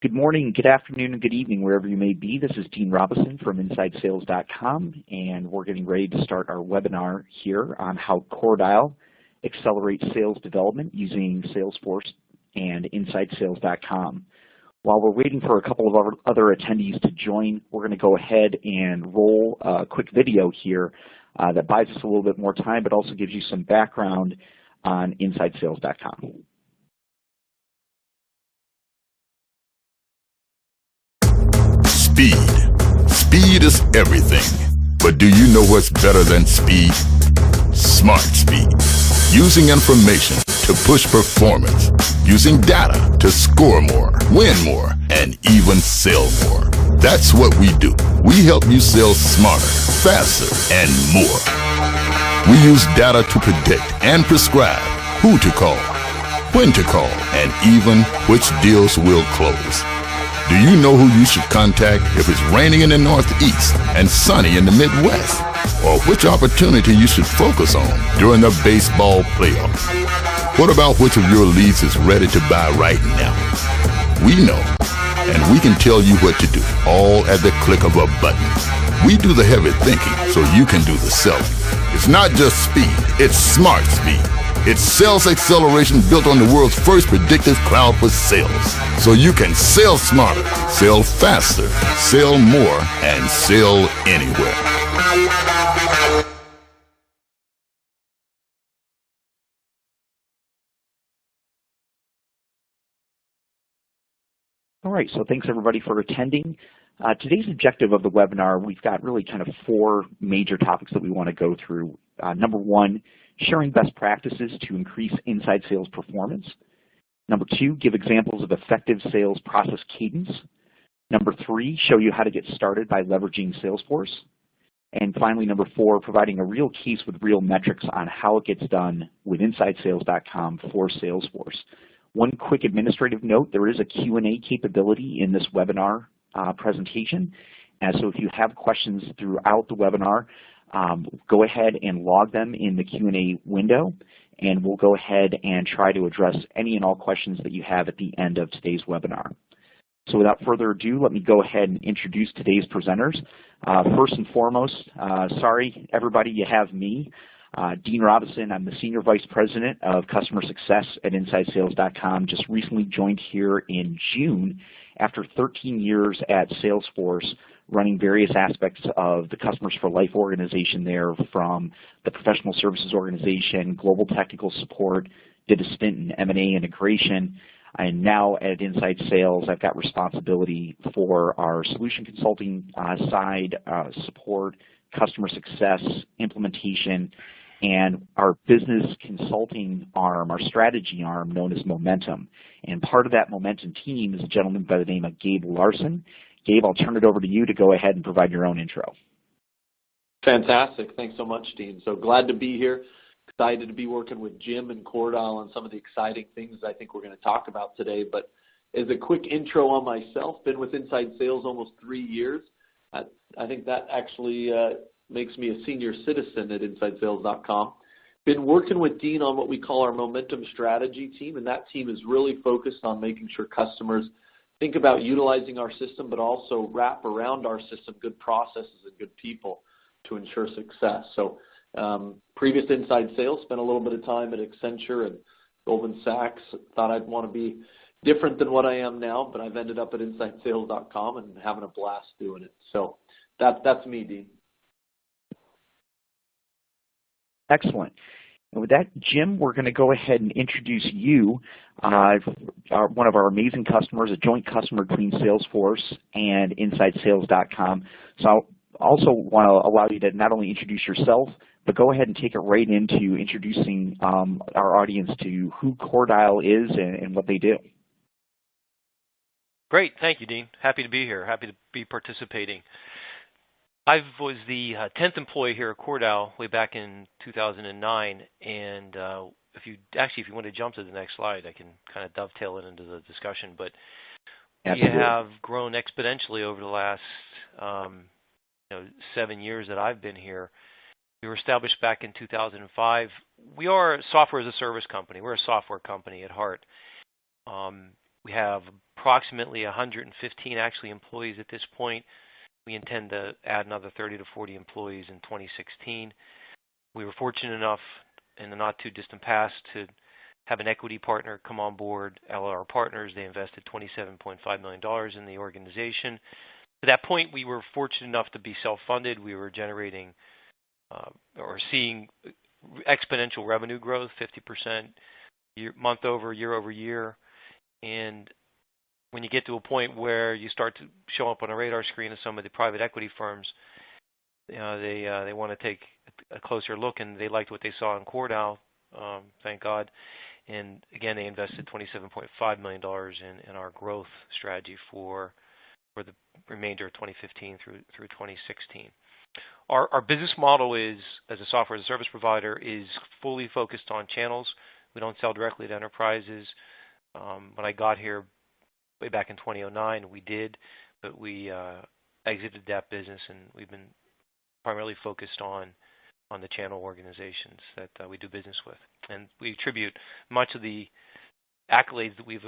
Good morning, good afternoon, and good evening, wherever you may be. This is Dean Robison from InsideSales.com, and we're getting ready to start our webinar here on how CoreDial accelerates sales development using Salesforce and InsideSales.com. While we're waiting for a couple of our other attendees to join, we're going to go ahead and roll a quick video here that buys us a little bit more time, but also gives you some background on InsideSales.com. Speed. Speed is everything. But do you know what's better than speed? Smart speed. Using information to push performance. Using data to score more, win more, and even sell more. That's what we do. We help you sell smarter, faster, and more. We use data to predict and prescribe who to call, when to call, and even which deals will close. Do you know who you should contact if it's raining in the Northeast and sunny in the Midwest? Or which opportunity you should focus on during the baseball playoffs? What about which of your leads is ready to buy right now? We know, and we can tell you what to do, all at the click of a button. We do the heavy thinking so you can do the selling. It's not just speed, it's smart speed. It's sales acceleration built on the world's first predictive cloud for sales. So you can sell smarter, sell faster, sell more, and sell anywhere. All right, so thanks everybody for attending. Today's objective of the webinar, we've got really kind of four major topics that we want to go through. Number one, sharing best practices to increase inside sales performance. Number two, give examples of effective sales process cadence. Number three, show you how to get started by leveraging Salesforce. And finally, number four, providing a real case with real metrics on how it gets done with InsideSales.com for Salesforce. One quick administrative note, there is a Q&A capability in this webinar presentation. And so if you have questions throughout the webinar, go ahead and log them in the Q&A window, and we'll go ahead and try to address any and all questions that you have at the end of today's webinar. So without further ado, let me go ahead and introduce today's presenters. First and foremost, sorry everybody, you have me, Dean Robison. I'm the Senior Vice President of Customer Success at InsideSales.com, just recently joined here in June after 13 years at Salesforce, running various aspects of the Customers for Life organization there, from the professional services organization, global technical support, did a stint in M&A integration, and now at Inside Sales, I've got responsibility for our solution consulting side, support, customer success, implementation, and our business consulting arm, our strategy arm known as Momentum. And part of that Momentum team is a gentleman by the name of Gabe Larson. Gabe, I'll turn it over to you to go ahead and provide your own intro. Fantastic. Thanks so much, Dean. So glad to be here. Excited to be working with Jim and CoreDial on some of the exciting things I think we're going to talk about today. But as a quick intro on myself, been with Inside Sales almost 3 years. I think that actually makes me a senior citizen at InsideSales.com. Been working with Dean on what we call our Momentum Strategy team, and that team is really focused on making sure customers think about utilizing our system, but also wrap around our system good processes and good people to ensure success. So previous Inside Sales, spent a little bit of time at Accenture and Goldman Sachs. Thought I'd want to be different than what I am now, but I've ended up at InsideSales.com and having a blast doing it. So that's me, Dean. Excellent. And with that, Jim, we're going to go ahead and introduce you, one of our amazing customers, a joint customer between Salesforce and InsideSales.com. So I also want to allow you to not only introduce yourself, but go ahead and take it right into introducing our audience to who CoreDial is and what they do. Great. Thank you, Dean. Happy to be here. Happy to be participating. I was the 10th employee here at CoreDial way back in 2009, and if you want to jump to the next slide, I can kind of dovetail it into the discussion. But Absolutely. We have grown exponentially over the last 7 years that I've been here. We were established back in 2005. We are a software as a service company. We're a software company at heart. We have approximately 115 actually employees at this point. We intend to add another 30 to 40 employees in 2016. We were fortunate enough in the not too distant past to have an equity partner come on board, LR Partners. They invested $27.5 million in the organization. To that point, we were fortunate enough to be self-funded. We were generating or seeing exponential revenue growth, 50% month over year. And when you get to a point where you start to show up on a radar screen of some of the private equity firms, they want to take a closer look, and they liked what they saw in CoreDial, thank God. And again, they invested $27.5 million in our growth strategy for the remainder of 2015 through 2016. Our business model is, as a software as a service provider, is fully focused on channels. We don't sell directly to enterprises. When I got here way back in 2009, we did, but we exited that business, and we've been primarily focused on the channel organizations that we do business with. And we attribute much of the accolades that we've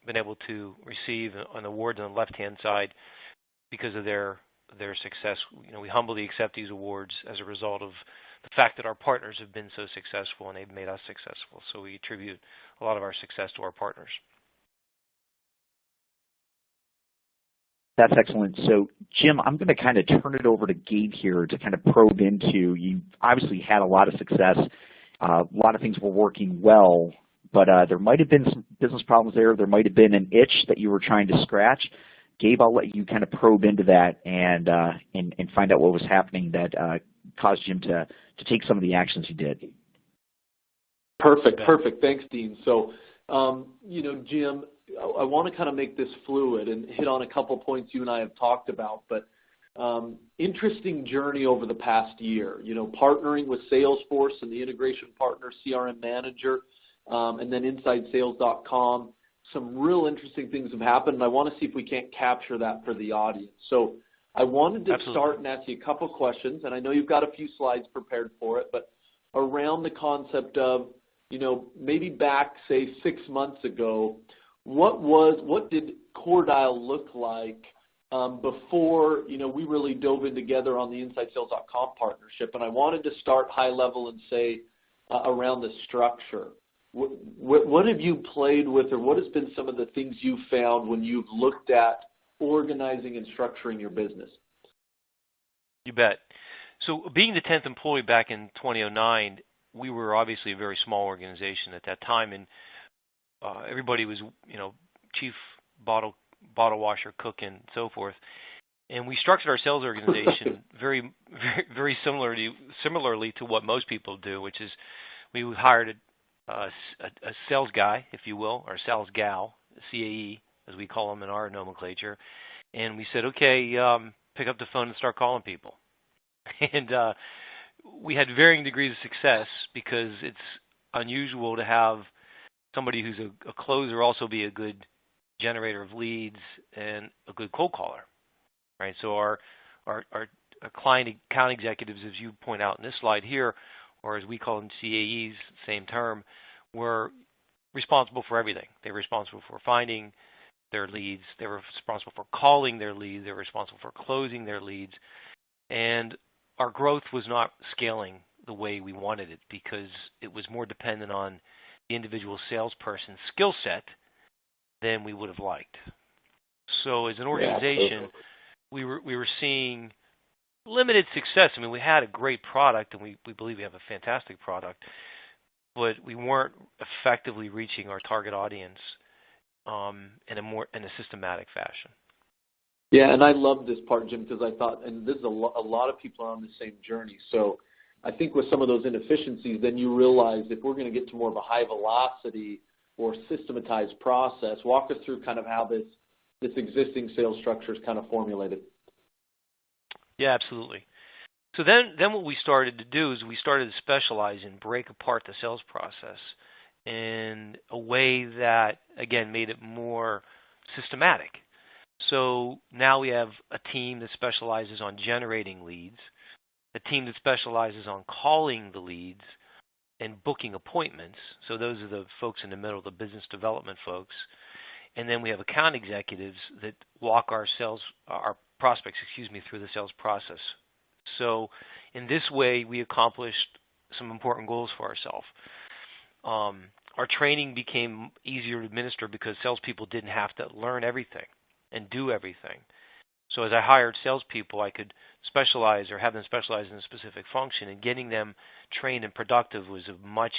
been able to receive on awards on the left-hand side because of their success. We humbly accept these awards as a result of the fact that our partners have been so successful and they've made us successful. So we attribute a lot of our success to our partners. That's excellent. So, Jim, I'm going to kind of turn it over to Gabe here to kind of probe into, you obviously had a lot of success. A lot of things were working well, but there might have been some business problems there. There might have been an itch that you were trying to scratch. Gabe, I'll let you kind of probe into that and find out what was happening that caused Jim to take some of the actions he did. Perfect. Thanks, Dean. So, Jim, I want to kind of make this fluid and hit on a couple points you and I have talked about, but interesting journey over the past year, partnering with Salesforce and the integration partner, CRM Manager, and then InsideSales.com. Some real interesting things have happened, and I want to see if we can't capture that for the audience. So I wanted to start and ask you a couple questions, and I know you've got a few slides prepared for it, but around the concept of, maybe back, say, 6 months ago, what did CoreDial look like before, we really dove in together on the InsideSales.com partnership? And I wanted to start high level and say around the structure. What have you played with, or what has been some of the things you've found when you've looked at organizing and structuring your business? You bet. So being the 10th employee back in 2009, we were obviously a very small organization at that time, and everybody was, chief bottle washer, cook, and so forth. And we structured our sales organization very, very, very similarly to what most people do, which is we hired a sales guy, if you will, or sales gal, CAE, as we call them in our nomenclature. And we said, okay, pick up the phone and start calling people. And we had varying degrees of success because it's unusual to have somebody who's a closer also be a good generator of leads and a good cold caller, right? So our client account executives, as you point out in this slide here, or as we call them CAEs, same term, were responsible for everything. They were responsible for finding their leads. They were responsible for calling their leads. They were responsible for closing their leads. And our growth was not scaling the way we wanted it because it was more dependent on the individual salesperson's skill set than we would have liked. So as an organization, we were seeing limited success. I mean, we had a great product, and we believe we have a fantastic product, but we weren't effectively reaching our target audience in a systematic fashion. Yeah, and I love this part, Jim, because I thought, and this is a lot of people are on the same journey. So I think with some of those inefficiencies, then you realize if we're going to get to more of a high velocity or systematized process, walk us through kind of how this existing sales structure is kind of formulated. Yeah, absolutely. So then what we started to do is we started to specialize and break apart the sales process in a way that, again, made it more systematic. So now we have a team that specializes on generating leads, a team that specializes on calling the leads and booking appointments. So those are the folks in the middle, the business development folks. and then we have account executives that walk our prospects, through the sales process. So in this way, we accomplished some important goals for ourselves. Our training became easier to administer because salespeople didn't have to learn everything and do everything. So as I hired salespeople, I could specialize or have them specialize in a specific function, and getting them trained and productive was a much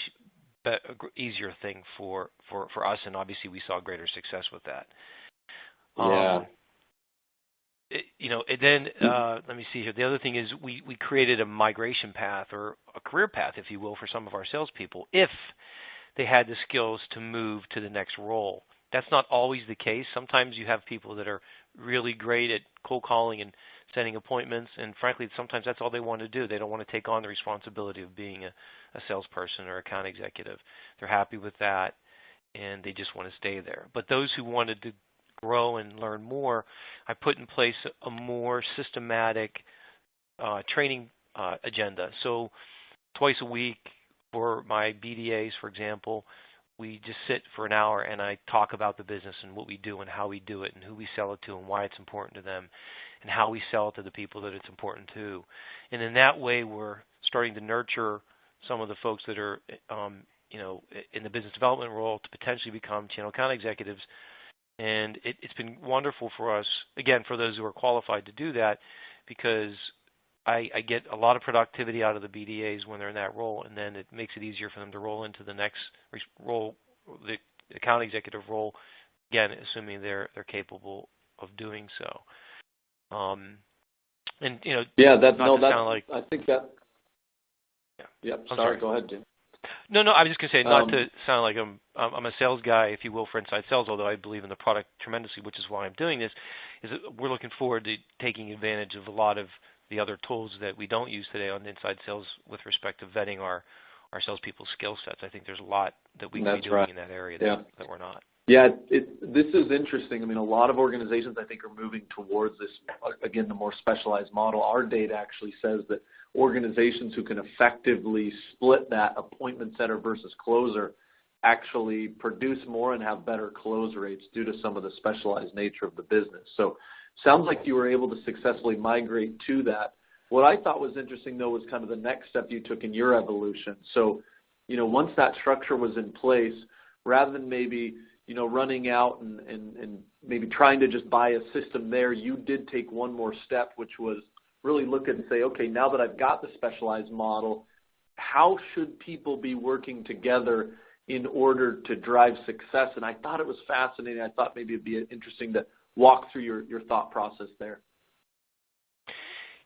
easier thing for us, and obviously we saw greater success with that. Yeah. Let me see here. The other thing is we created a migration path or a career path, if you will, for some of our salespeople if they had the skills to move to the next role. That's not always the case. Sometimes you have people that are really great at cold calling and setting appointments, and frankly, sometimes that's all they want to do. They don't want to take on the responsibility of being a salesperson or account executive. They're happy with that, and they just want to stay there. But those who wanted to grow and learn more, I put in place a more systematic training agenda. So twice a week for my BDAs, for example, we just sit for an hour and I talk about the business and what we do and how we do it and who we sell it to and why it's important to them and how we sell it to the people that it's important to. And in that way, we're starting to nurture some of the folks that are in the business development role to potentially become channel account executives. And it's been wonderful for us, again, for those who are qualified to do that, because I get a lot of productivity out of the BDAs when they're in that role, and then it makes it easier for them to roll into the next role, the account executive role, again, assuming they're capable of doing so. I think that. Yeah. I'm sorry. Go ahead, Jim. No, I was just going to say, not to sound like I'm a sales guy, if you will, for inside sales, although I believe in the product tremendously, which is why I'm doing this, is that we're looking forward to taking advantage of a lot of the other tools that we don't use today on inside sales with respect to vetting our salespeople's skill sets. I think there's a lot that we can be doing in that area that we're not. Yeah, this is interesting. I mean, a lot of organizations, I think, are moving towards this, again, the more specialized model. Our data actually says that organizations who can effectively split that appointment setter versus closer actually produce more and have better close rates due to some of the specialized nature of the business. So sounds like you were able to successfully migrate to that. What I thought was interesting, though, was kind of the next step you took in your evolution. So, once that structure was in place, rather than maybe, running out and maybe trying to just buy a system there, you did take one more step, which was really look at and say, okay, now that I've got the specialized model, how should people be working together in order to drive success? And I thought it was fascinating. I thought maybe it'd be interesting to walk through your thought process there.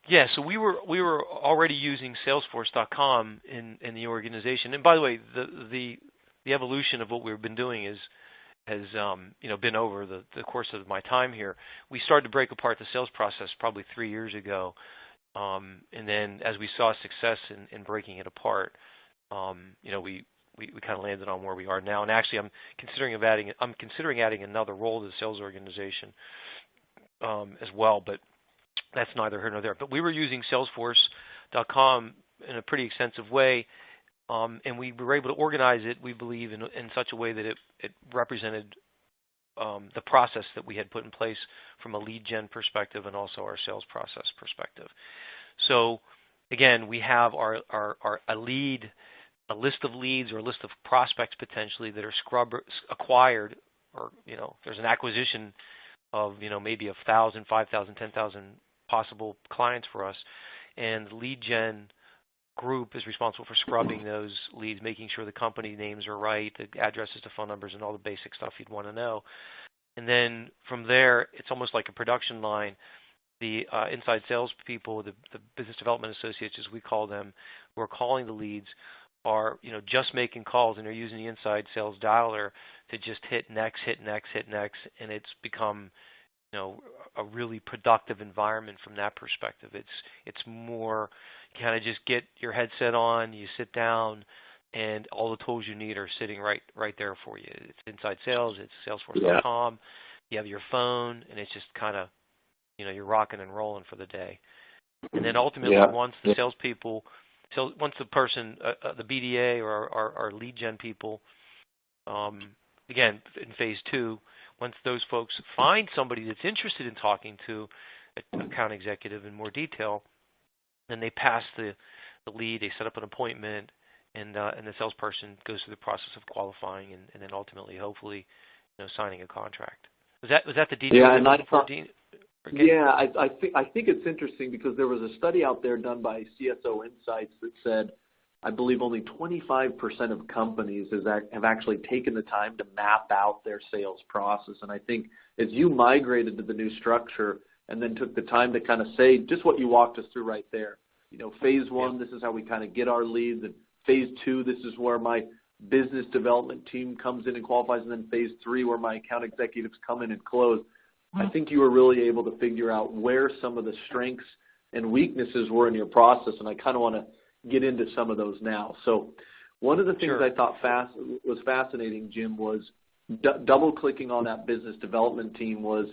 Yeah, so we were already using Salesforce.com in the organization. And by the way, the evolution of what we've been doing has been over the course of my time here. We started to break apart the sales process probably 3 years ago, and then as we saw success in breaking it apart, we kind of landed on where we are now. And actually, I'm considering adding another role to the sales organization as well, but that's neither here nor there. But we were using Salesforce.com in a pretty extensive way. And we were able to organize it, we believe, in such a way that it represented the process that we had put in place from a lead gen perspective and also our sales process perspective. So, again, we have a list of leads or a list of prospects potentially that are acquired, or there's an acquisition of maybe 1,000, 5,000, 10,000 possible clients for us, and the lead gen group is responsible for scrubbing those leads, making sure the company names are right, the addresses to phone numbers, and all the basic stuff you'd want to know. And then from there, it's almost like a production line. The inside sales people, the business development associates, as we call them, who are calling the leads, are just making calls, and they're using the inside sales dialer to just hit next, and it's become a really productive environment from that perspective. It's more kind of just get your headset on, you sit down, and all the tools you need are sitting right there for you. It's inside sales, it's Salesforce.com. You have your phone, and it's just kind of you're rocking and rolling for the day. And then ultimately, once the salespeople, once the person, the BDA or our lead gen people, again in phase 2, once those folks find somebody that's interested in talking to an account executive in more detail, then they pass the lead, they set up an appointment, and the salesperson goes through the process of qualifying and then ultimately, hopefully, signing a contract. Was that the detail? Yeah, and I thought, yeah, I think it's interesting because there was a study out there done by CSO Insights that said, I believe only 25% of companies have actually taken the time to map out their sales process. And I think as you migrated to the new structure and then took the time to kind of say just what you walked us through right there, phase one, this is how we kind of get our leads, and phase two, this is where my business development team comes in and qualifies, and then phase three, where my account executives come in and close. I think you were really able to figure out where some of the strengths and weaknesses were in your process, and I kind of want to get into some of those now. So one of the things I thought was fascinating, Jim, was double-clicking on that business development team was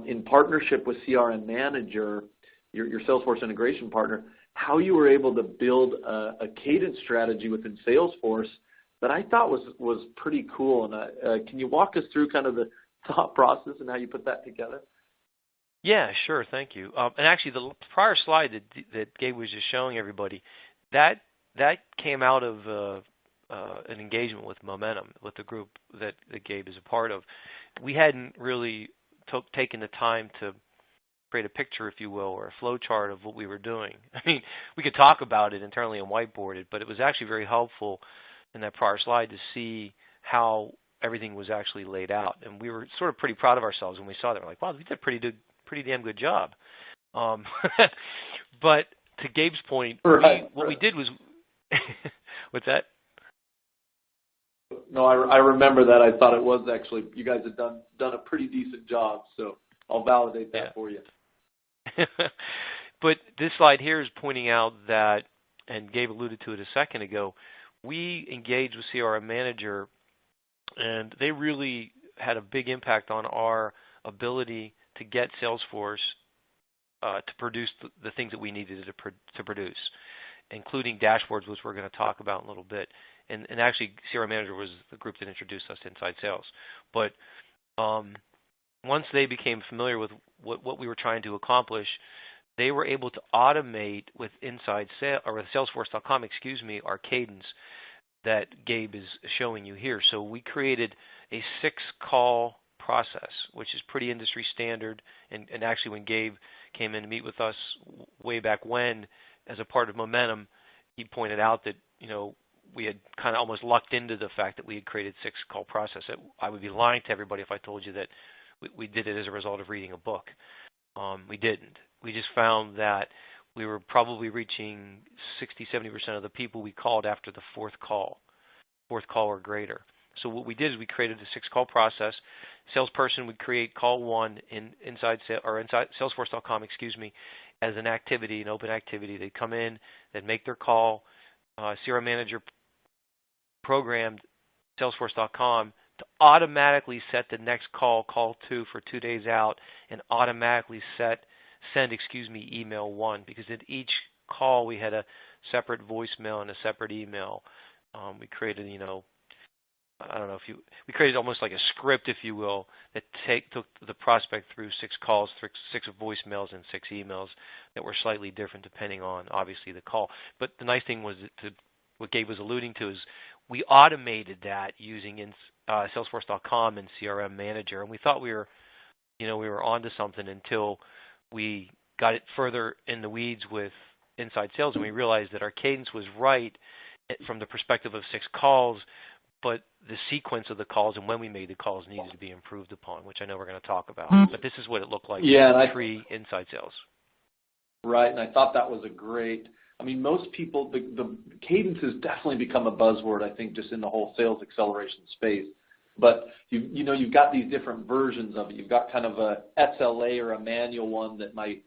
in partnership with CRM Manager, your Salesforce integration partner, how you were able to build a cadence strategy within Salesforce that I thought was pretty cool. And can you walk us through kind of the thought process and how you put that together? Yeah, sure. Thank you. And actually, the prior slide that Gabe was just showing everybody, that came out of an engagement with Momentum, with the group that Gabe is a part of. We hadn't really taken the time to create a picture, if you will, or a flow chart of what we were doing. I mean, we could talk about it internally and whiteboard it, but it was actually very helpful in that prior slide to see how everything was actually laid out. And we were sort of pretty proud of ourselves when we saw that. We're like, wow, we did a pretty damn good job. But to Gabe's point, what we did was, what's that? No, I remember that. I thought it was actually, you guys had done a pretty decent job, so I'll validate that for you. But this slide here is pointing out that, and Gabe alluded to it a second ago, we engaged with CRM Manager, and they really had a big impact on our ability to get Salesforce to produce the things that we needed to produce, including dashboards, which we're going to talk about in a little bit. And actually, CRM Manager was the group that introduced us to Inside Sales. But once they became familiar with what we were trying to accomplish, they were able to automate with Inside Sales, or with Salesforce.com, our cadence that Gabe is showing you here. So we created a 6-call process, which is pretty industry standard. And actually, when Gabe came in to meet with us way back when, as a part of Momentum, he pointed out that we had kind of almost lucked into the fact that we had created 6-call process. I would be lying to everybody if I told you that we did it as a result of reading a book. We didn't. We just found that we were probably reaching 60-70% of the people we called after the fourth call or greater. So what we did is we created a 6-call process. Salesperson would create call 1 inside Salesforce.com, as an activity, an open activity. They'd come in, they'd make their call. CRM Manager programmed Salesforce.com to automatically set the next call 2 for 2 days out, and automatically send email 1, because at each call we had a separate voicemail and a separate email. We created, we created almost like a script, if you will, that took the prospect through 6 calls, 6 voicemails, and 6 emails that were slightly different depending on, obviously, the call. But the nice thing was what Gabe was alluding to is we automated that using Salesforce.com and CRM Manager, and we thought we were onto something until we got it further in the weeds with Inside Sales, and we realized that our cadence was right from the perspective of 6 calls, but the sequence of the calls and when we made the calls needed to be improved upon, which I know we're going to talk about. But this is what it looked like pre-Inside Sales. Right, and I thought that was most people, the cadence has definitely become a buzzword, I think, just in the whole sales acceleration space. But you've got these different versions of it. You've got kind of a SLA or a manual one that my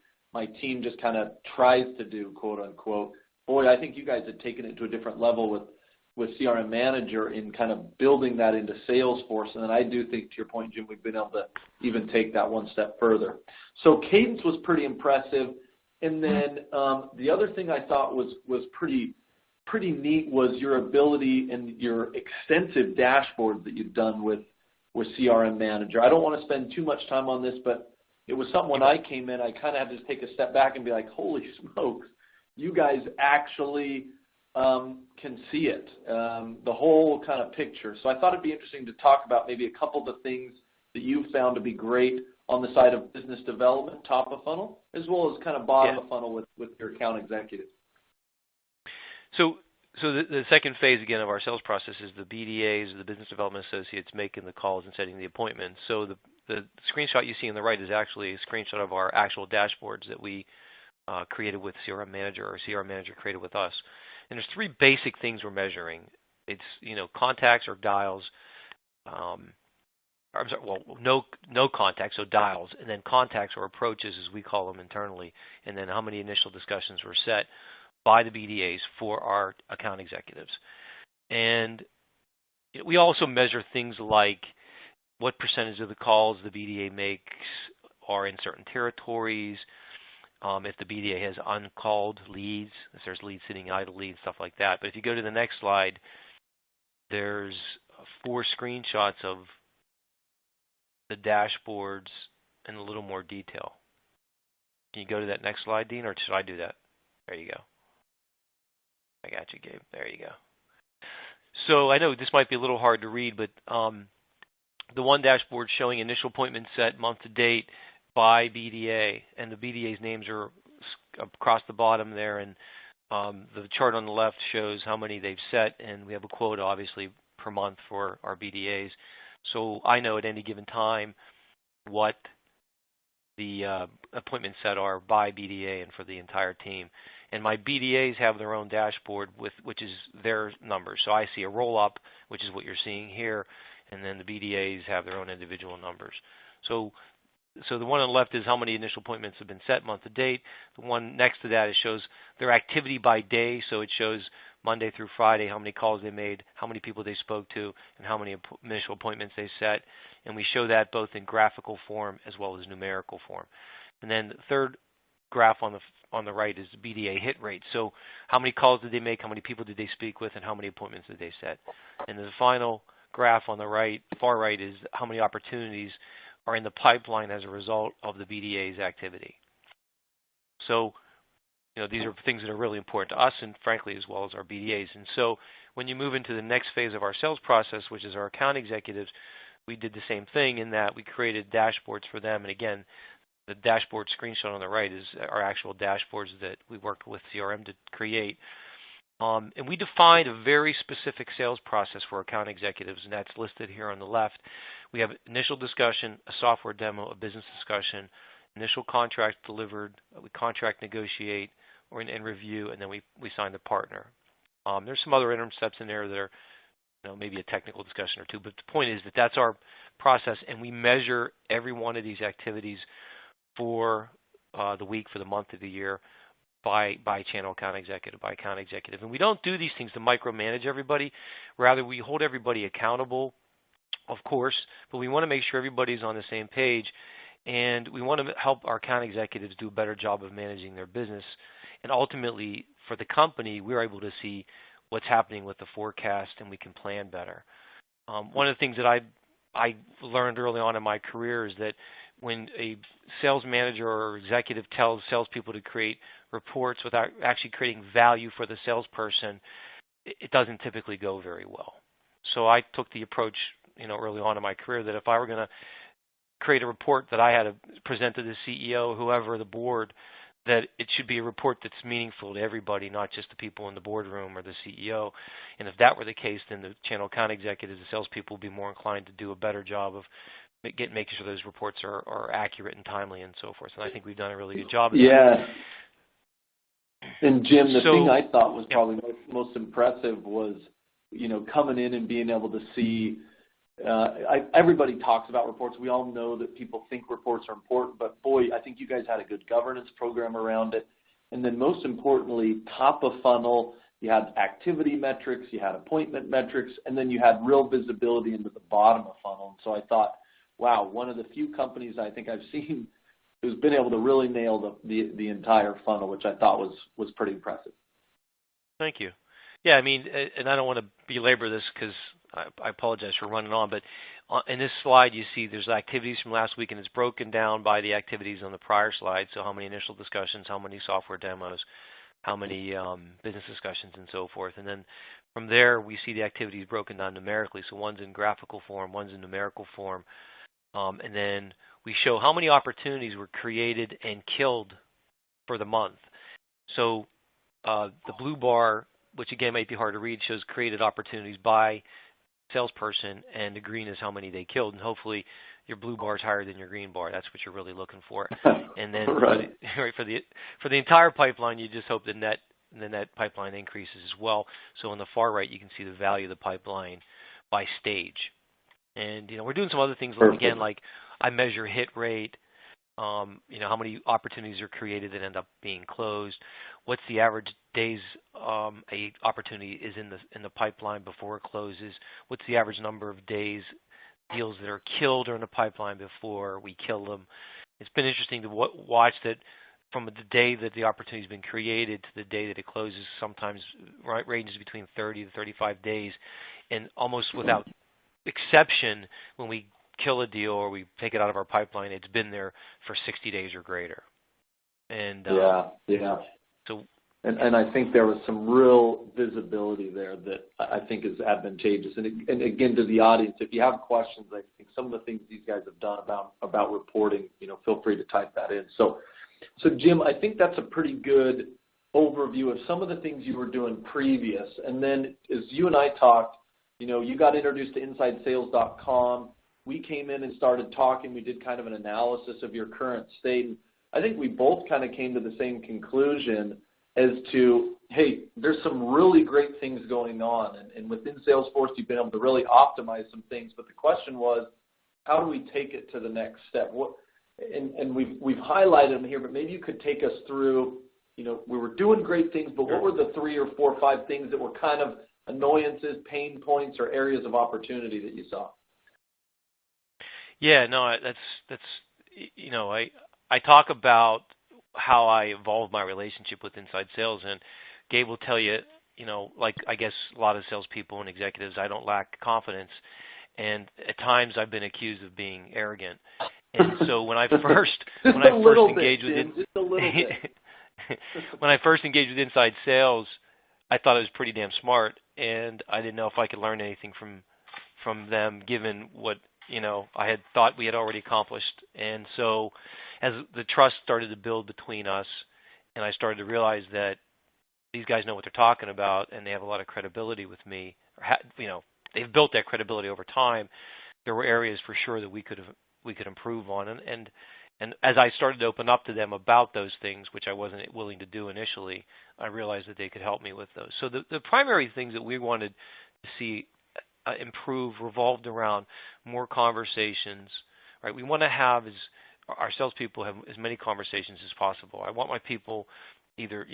team just kind of tries to do, quote unquote. Boy, I think you guys had taken it to a different level with CRM Manager in kind of building that into Salesforce. And then I do think, to your point, Jim, we've been able to even take that one step further. So cadence was pretty impressive. And then the other thing I thought was pretty neat was your ability and your extensive dashboards that you've done with with CRM Manager. I don't want to spend too much time on this, but it was something when I came in, I kind of had to take a step back and be like, holy smokes, you guys actually can see it, the whole kind of picture. So I thought it'd be interesting to talk about maybe a couple of the things that you found to be great on the side of business development, top of funnel, as well as kind of bottom of funnel with your account executives. So the second phase, again, of our sales process is the BDAs, or the business development associates, making the calls and setting the appointments. So the screenshot you see on the right is actually a screenshot of our actual dashboards that we created with CRM Manager, or CRM Manager created with us. And there's three basic things we're measuring. It's, contacts or dials. No contacts, so dials, and then contacts or approaches, as we call them internally, and then how many initial discussions were set by the BDAs for our account executives. And we also measure things like what percentage of the calls the BDA makes are in certain territories, if the BDA has uncalled leads, if there's leads sitting idle leads, stuff like that. But if you go to the next slide, there's 4 screenshots of the dashboards in a little more detail. Can you go to that next slide, Dean, or should I do that? There you go. I got you, Gabe. There you go. So I know this might be a little hard to read, but the one dashboard showing initial appointments set month to date by BDA, and the BDA's names are across the bottom there, and the chart on the left shows how many they've set, and we have a quota, obviously, per month for our BDAs. So I know at any given time what the appointments set are by BDA and for the entire team. And my BDAs have their own dashboard, which is their numbers. So I see a roll-up, which is what you're seeing here, and then the BDAs have their own individual numbers. So the one on the left is how many initial appointments have been set month to date. The one next to that, it shows their activity by day. So it shows Monday through Friday how many calls they made, how many people they spoke to, and how many initial appointments they set. And we show that both in graphical form as well as numerical form. And then the third graph on the right is the BDA hit rate. So how many calls did they make, how many people did they speak with, and how many appointments did they set. And the final graph on the right, far right, is how many opportunities are in the pipeline as a result of the BDA's activity. So, these are things that are really important to us and, frankly, as well as our BDAs. And so when you move into the next phase of our sales process, which is our account executives, we did the same thing in that we created dashboards for them. And, again, the dashboard screenshot on the right is our actual dashboards that we worked with CRM to create. And we defined a very specific sales process for account executives, and that's listed here on the left. We have initial discussion, a software demo, a business discussion, initial contract delivered, we contract negotiate and review, and then we sign the partner. There's some other interim steps in there that are maybe a technical discussion or two, but the point is that that's our process, and we measure every one of these activities for the week, for the month, of the year, by channel account executive, by account executive. And we don't do these things to micromanage everybody. Rather, we hold everybody accountable, of course, but we want to make sure everybody's on the same page, and we want to help our account executives do a better job of managing their business. And ultimately, for the company, we're able to see what's happening with the forecast, and we can plan better. One of the things that I learned early on in my career is that when a sales manager or executive tells salespeople to create reports without actually creating value for the salesperson, it doesn't typically go very well. So I took the approach, early on in my career, that if I were going to create a report that I had to present to the CEO, whoever, the board, that it should be a report that's meaningful to everybody, not just the people in the boardroom or the CEO. And if that were the case, then the channel account executives, the salespeople, would be more inclined to do a better job of making sure those reports are accurate and timely and so forth. And I think we've done a really good job of that. Yeah. And Jim, the thing I thought was probably most impressive was, coming in and being able to see, everybody talks about reports. We all know that people think reports are important, but boy, I think you guys had a good governance program around it. And then most importantly, top of funnel, you had activity metrics, you had appointment metrics, and then you had real visibility into the bottom of funnel. And so I thought, wow, one of the few companies I think I've seen who's been able to really nail the entire funnel, which I thought was pretty impressive. Thank you. Yeah, I mean, and I don't want to belabor this because I apologize for running on, but in this slide you see there's activities from last week, and it's broken down by the activities on the prior slide. So how many initial discussions, how many software demos, how many business discussions, and so forth. And then from there we see the activities broken down numerically. So one's in graphical form, one's in numerical form, and then we show how many opportunities were created and killed for the month. So the blue bar, which again might be hard to read, shows created opportunities by salesperson, and the green is how many they killed. And hopefully your blue bar is higher than your green bar. That's what you're really looking for. And then right. for the entire pipeline, you just hope the net pipeline increases as well. So on the far right, you can see the value of the pipeline by stage. And we're doing some other things again, like I measure hit rate. How many opportunities are created that end up being closed? What's the average days a opportunity is in the pipeline before it closes? What's the average number of days deals that are killed are in the pipeline before we kill them? It's been interesting to watch that from the day that the opportunity has been created to the day that it closes. Sometimes ranges between 30 to 35 days, and almost without exception, when we kill a deal or we take it out of our pipeline, it's been there for 60 days or greater. And yeah. So, and I think there was some real visibility there that I think is advantageous. And again, to the audience, if you have questions, I think some of the things these guys have done about reporting, feel free to type that in. So Jim, I think that's a pretty good overview of some of the things you were doing previous. And then as you and I talked, you got introduced to InsideSales.com. We came in and started talking. We did kind of an analysis of your current state. And I think we both kind of came to the same conclusion as to, hey, there's some really great things going on. And within Salesforce, you've been able to really optimize some things. But the question was, how do we take it to the next step? And we've highlighted them here, but maybe you could take us through, we were doing great things, but what were the 3 or 4 or 5 things that were kind of annoyances, pain points, or areas of opportunity that you saw? Yeah, no, that's I talk about how I evolved my relationship with inside sales, and Gabe will tell you, like I guess a lot of salespeople and executives, I don't lack confidence, and at times I've been accused of being arrogant. And so when I first engaged with inside sales, I thought I was pretty damn smart, and I didn't know if I could learn anything from them, given what I had thought we had already accomplished. And so as the trust started to build between us, and I started to realize that these guys know what they're talking about, and they have a lot of credibility with me, they've built that credibility over time, there were areas for sure that we could improve on. And as I started to open up to them about those things, which I wasn't willing to do initially, I realized that they could help me with those. So the primary things that we wanted to see improve revolved around more conversations. Right? We want to have our salespeople have as many conversations as possible. I want my people either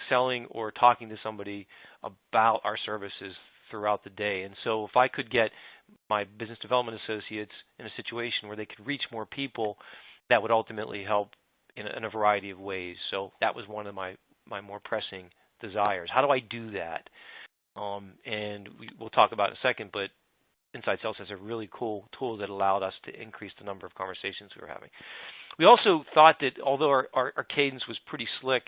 selling or talking to somebody about our services throughout the day. And so if I could get my business development associates in a situation where they could reach more people, that would ultimately help in a variety of ways. So that was one of my more pressing desires. How do I do that? And we'll talk about it in a second, but Inside Sales has a really cool tool that allowed us to increase the number of conversations we were having. We also thought that although our cadence was pretty slick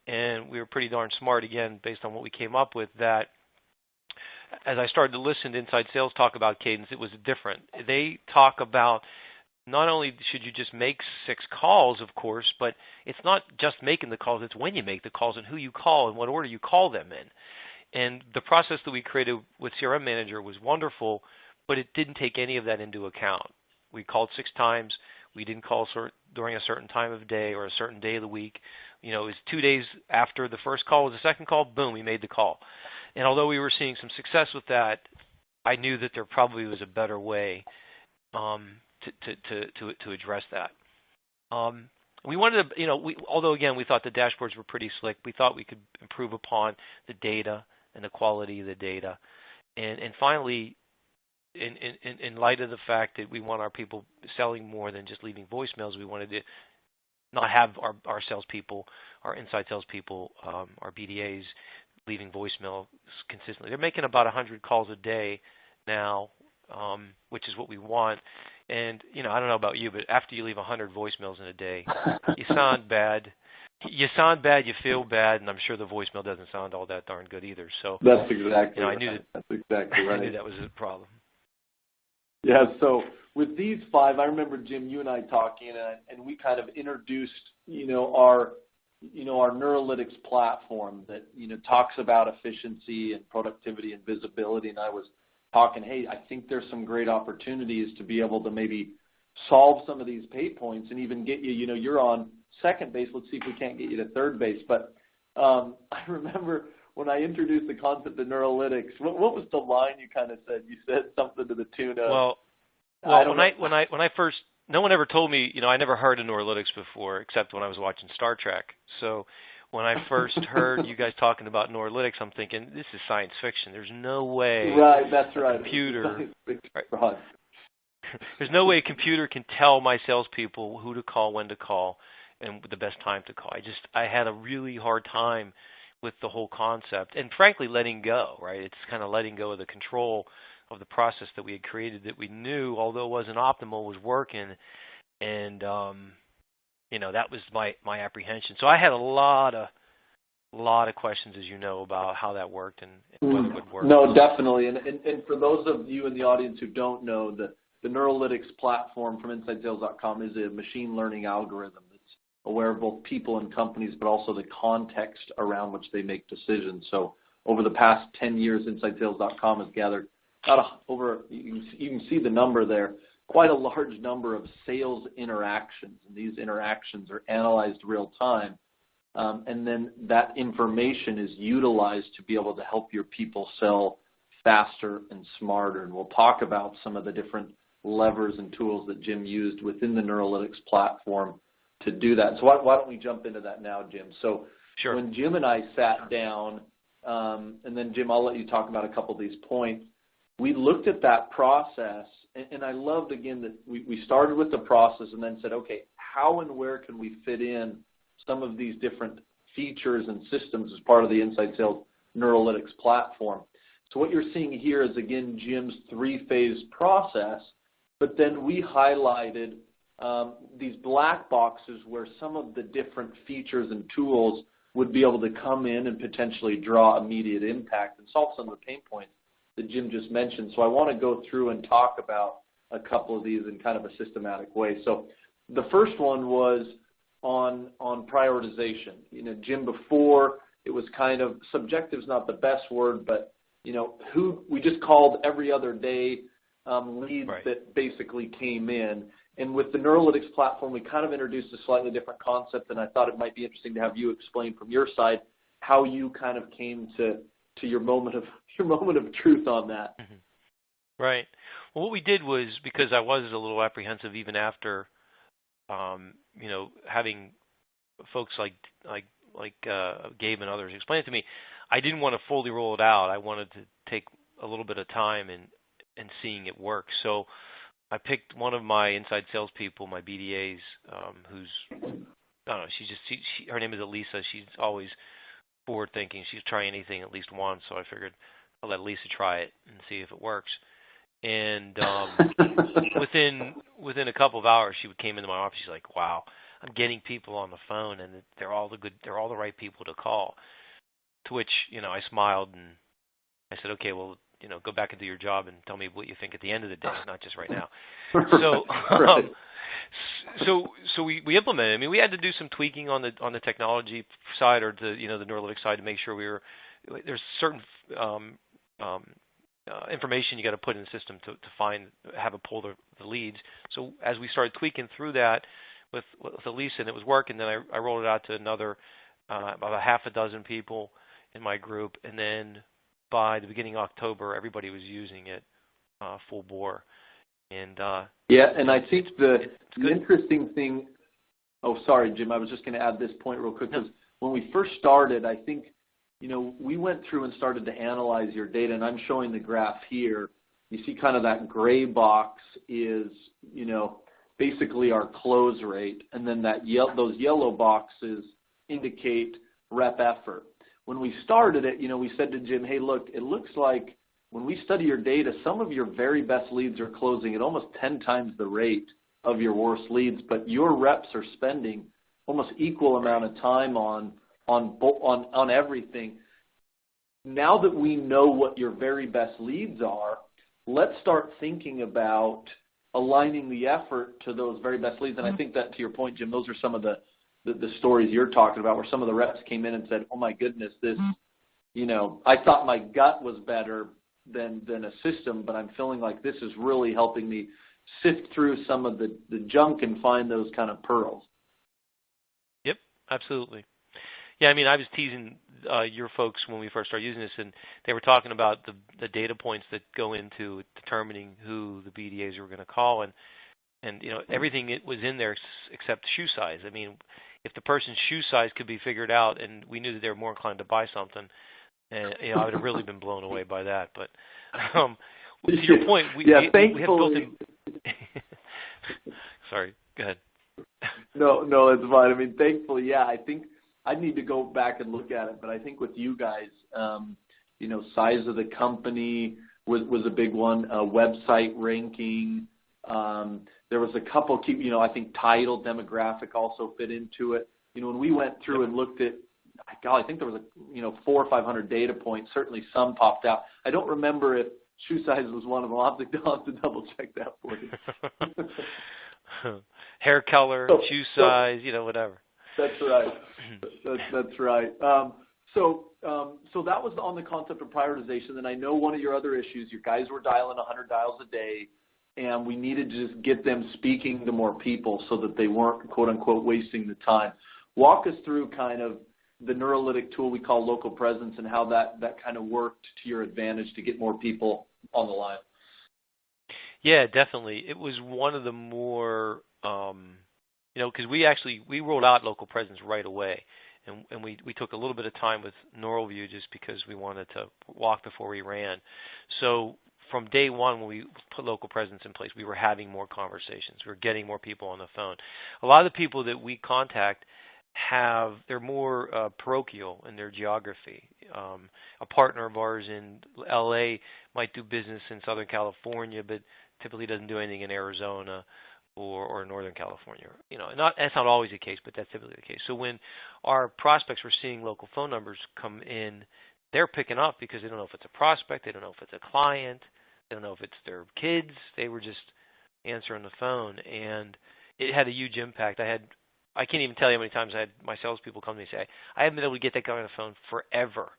and we were pretty darn smart, again, based on what we came up with, that as I started to listen to Inside Sales talk about cadence, it was different. They talk about not only should you just make 6 calls, of course, but it's not just making the calls, it's when you make the calls and who you call and what order you call them in. And the process that we created with CRM Manager was wonderful, but it didn't take any of that into account. We called 6 times. We didn't call during a certain time of day or a certain day of the week. It was 2 days after the first call was the second call, boom, we made the call. And although we were seeing some success with that, I knew that there probably was a better way to address that. We wanted to, although again we thought the dashboards were pretty slick, we thought we could improve upon the data and the quality of the data. And finally, in light of the fact that we want our people selling more than just leaving voicemails, we wanted to not have our salespeople, our inside salespeople, our BDAs, leaving voicemail consistently. They're making about 100 calls a day now, which is what we want. And, I don't know about you, but after you leave 100 voicemails in a day, you sound bad. You feel bad, and I'm sure the voicemail doesn't sound all that darn good either. So that's exactly right. I knew that's exactly right. I knew that was a problem. Yeah, so with these 5, I remember, Jim, you and I talking, and we kind of introduced, our Neurolytics platform that, talks about efficiency and productivity and visibility. And I was talking, hey, I think there's some great opportunities to be able to maybe solve some of these pain points and even get you, you're on second base. Let's see if we can't get you to third base. But I remember when I introduced the concept of Neurolytics, what was the line you kind of said? You said something to the tune of, when I first, no one ever told me, I never heard of Neurolytics before except when I was watching Star Trek. So when I first heard you guys talking about Neurolytics, I'm thinking, this is science fiction. There's no way that's right. Computer, right. There's no way a computer can tell my salespeople who to call, when to call, and the best time to call. I had a really hard time with the whole concept, and frankly, letting go. Right? It's kind of letting go of the control of the process that we had created that we knew, although it wasn't optimal, was working, and that was my apprehension. So I had a lot of questions, as you know, about how that worked and whether it would work. No, definitely. And for those of you in the audience who don't know, the Neurolytics platform from InsideSales.com is a machine learning algorithm that's aware of both people and companies, but also the context around which they make decisions. So over the past 10 years, InsideSales.com has gathered you can see the number there, quite a large number of sales interactions. And these interactions are analyzed real time. And then that information is utilized to be able to help your people sell faster and smarter. And we'll talk about some of the different levers and tools that Jim used within the Neurolytics platform to do that. So why don't we jump into that now, Jim? So sure. When Jim and I sat down, and then Jim, I'll let you talk about a couple of these points, we looked at that process, and I loved, again, that we started with the process and then said, okay, how and where can we fit in some of these different features and systems as part of the Inside Sales Neurolytics platform. So what you're seeing here is, again, Jim's 3-phase process, but then we highlighted these black boxes where some of the different features and tools would be able to come in and potentially draw immediate impact and solve some of the pain points that Jim just mentioned. So I want to go through and talk about a couple of these in kind of a systematic way. So the first one was on prioritization. Jim, before, it was kind of, subjective is not the best word, but, who we just called every other day leads right. that basically came in. And with the Neurolytics platform, we kind of introduced a slightly different concept, and I thought it might be interesting to have you explain from your side how you kind of came to your moment of truth on that. Mm-hmm. Right. Well, what we did was, because I was a little apprehensive even after, having folks like Gabe and others explain it to me, I didn't want to fully roll it out. I wanted to take a little bit of time and seeing it work. So I picked one of my inside salespeople, my BDAs, who's, I don't know, her name is Elisa. She's always forward thinking. She's trying anything at least once. So I figured I'll let Elisa try it and see if it works. And within a couple of hours, she came into my office. She's like, "Wow, I'm getting people on the phone, and they're all the right people to call." To which, I smiled and I said, "Okay, well, go back and do your job and tell me what you think at the end of the day, not just right now." So, right. So we implemented. I mean, we had to do some tweaking on the technology side, or the Neurolytics side, to make sure there's certain information you got to put in the system to have it pull the leads. So as we started tweaking through that with Elisa, and it was working, then I rolled it out to another about a half a dozen people in my group, and then by the beginning of October, everybody was using it full bore. And and I think the interesting thing. Oh, sorry, Jim. I was just going to add this point real quick, because when we first started, I think we went through and started to analyze your data, and I'm showing the graph here. You see kind of that gray box is, basically our close rate, and then those yellow boxes indicate rep effort. when we started it, we said to Jim, hey, look, it looks like when we study your data, some of your very best leads are closing at almost 10 times the rate of your worst leads, but your reps are spending almost equal amount of time on everything. Now that we know what your very best leads are, let's start thinking about aligning the effort to those very best leads. And I think that, to your point, Jim, those are some of the stories you're talking about, where some of the reps came in and said, oh my goodness, this, I thought my gut was better than a system, but I'm feeling like this is really helping me sift through some of the junk and find those kind of pearls. Yep, absolutely. Yeah, I mean, I was teasing your folks when we first started using this, and they were talking about the data points that go into determining who the BDAs were going to call, and everything it was in there except shoe size. I mean, if the person's shoe size could be figured out, and we knew that they were more inclined to buy something, I would have really been blown away by that. But to your point, we have built-in. Sorry, go ahead. No, it's fine. I mean, thankfully, yeah, I think I need to go back and look at it, but I think with you guys, size of the company was a big one, website ranking. There was a couple, I think title, demographic also fit into it. When we went through and looked at, I think there was 400 or 500 data points. Certainly some popped out. I don't remember if shoe size was one of them. I'll have to double check that for you. Hair color, shoe size, whatever. That's right. That's right. So that was on the concept of prioritization. And I know one of your other issues, you guys were dialing 100 dials a day, and we needed to just get them speaking to more people so that they weren't, quote unquote, wasting the time. Walk us through kind of the Neurolytic tool we call local presence and how that kind of worked to your advantage to get more people on the line. Yeah, definitely. It was one of the more, because we rolled out local presence right away. And we took a little bit of time with NeuroView just because we wanted to walk before we ran. So from day one, when we put local presence in place, we were having more conversations. We were getting more people on the phone. A lot of the people that we contact they're more parochial in their geography. A partner of ours in LA might do business in Southern California, but typically doesn't do anything in Arizona or Northern California. That's not always the case, but that's typically the case. So when our prospects were seeing local phone numbers come in, they're picking up because they don't know if it's a prospect, they don't know if it's a client, they don't know if it's their kids. They were just answering the phone, and it had a huge impact. I can't even tell you how many times I had my salespeople come to me and say, I haven't been able to get that guy on the phone forever.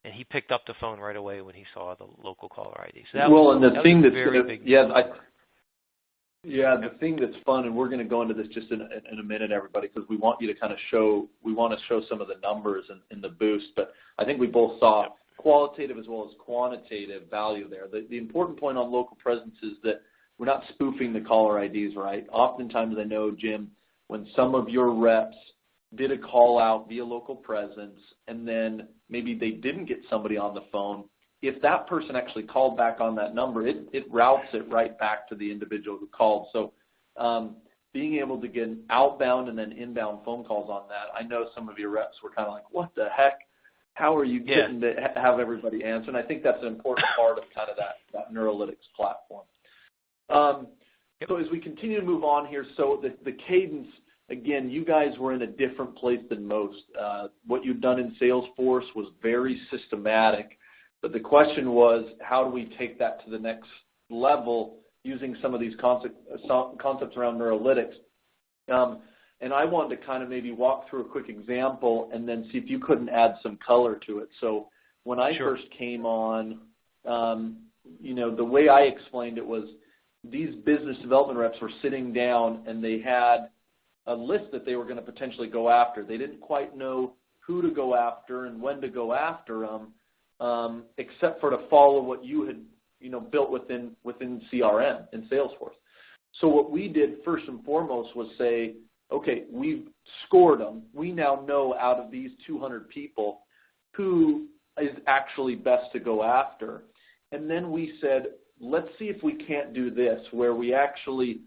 And he picked up the phone right away when he saw the local caller ID. So that was a very big deal. The thing that's fun, and we're going to go into this just in a minute, everybody, because we want you to kind of show some of the numbers in the boost. But I think we both saw qualitative as well as quantitative value there. The important point on local presence is that we're not spoofing the caller IDs, right? Oftentimes, I know, Jim, when some of your reps did a call out via local presence and then maybe they didn't get somebody on the phone, if that person actually called back on that number, it routes it right back to the individual who called. So being able to get outbound and then inbound phone calls on that, I know some of your reps were kind of like, what the heck? How are you getting to have everybody answer? And I think that's an important part of kind of that Neurolytics platform. So as we continue to move on here, so the cadence, again, you guys were in a different place than most. What you'd done in Salesforce was very systematic, but the question was, how do we take that to the next level using some of these concepts around Neurolytics? And I wanted to kind of maybe walk through a quick example and then see if you couldn't add some color to it. So when I first came on, the way I explained it was, these business development reps were sitting down and they had a list that they were going to potentially go after. They didn't quite know who to go after and when to go after them, except for to follow what you had, built within CRM in Salesforce. So what we did first and foremost was say, okay, we've scored them. We now know out of these 200 people who is actually best to go after. And then we said, let's see if we can't do this, where we actually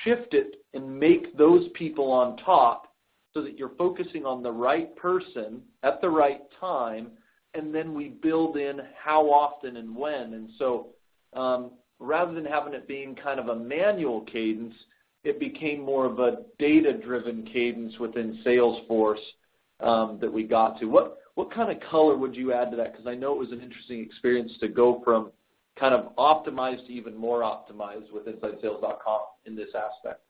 shift it and make those people on top so that you're focusing on the right person at the right time and then we build in how often and when. And so rather than having it being kind of a manual cadence, it became more of a data-driven cadence within Salesforce that we got to. What kind of color would you add to that? Because I know it was an interesting experience to go from kind of optimized to even more optimized with InsideSales.com in this aspect.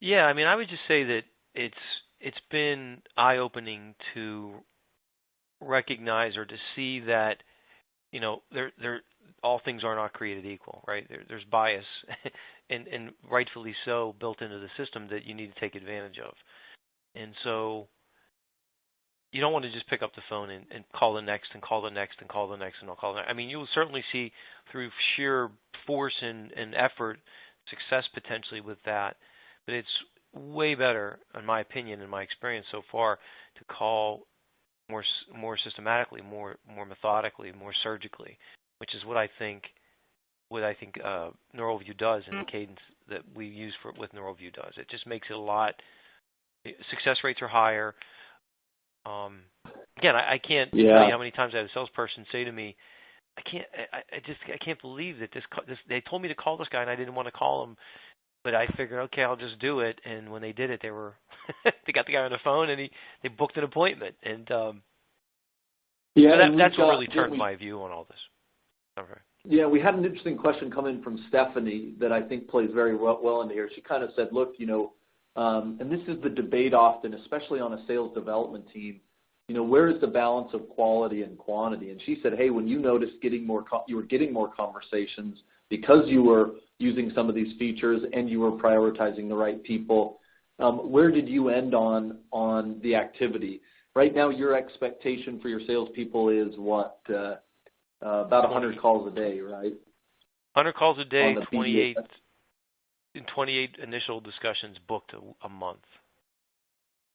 Yeah, I mean, I would just say that it's been eye-opening to recognize or to see that, you know, all things are not created equal, right? There's bias, and rightfully so, built into the system that you need to take advantage of. And so you don't want to just pick up the phone and call the next and call the next and call the next and call the next. I mean, you will certainly see through sheer force and effort success potentially with that, but it's way better, in my opinion, in my experience so far, to call more systematically, more methodically, more surgically, which is what I think NeuralView does, and the cadence that we use with NeuralView does. It just makes it a lot. Success rates are higher. Again, I can't tell you how many times I had a salesperson say to me, I can't believe that they told me to call this guy and I didn't want to call him, but I figured, okay, I'll just do it. And when they did it, they got the guy on the phone and they booked an appointment. And so that's what really turned my view on all this. Okay. Yeah, we had an interesting question come in from Stephanie that I think plays very well into here. She kind of said, look, you know, and this is the debate often, especially on a sales development team, you know, where is the balance of quality and quantity? And she said, hey, when you noticed you were getting more conversations because you were using some of these features and you were prioritizing the right people, where did you end on the activity? Right now, your expectation for your salespeople is what? About 100 calls a day, right? 100 calls a day, 28 initial discussions booked a month.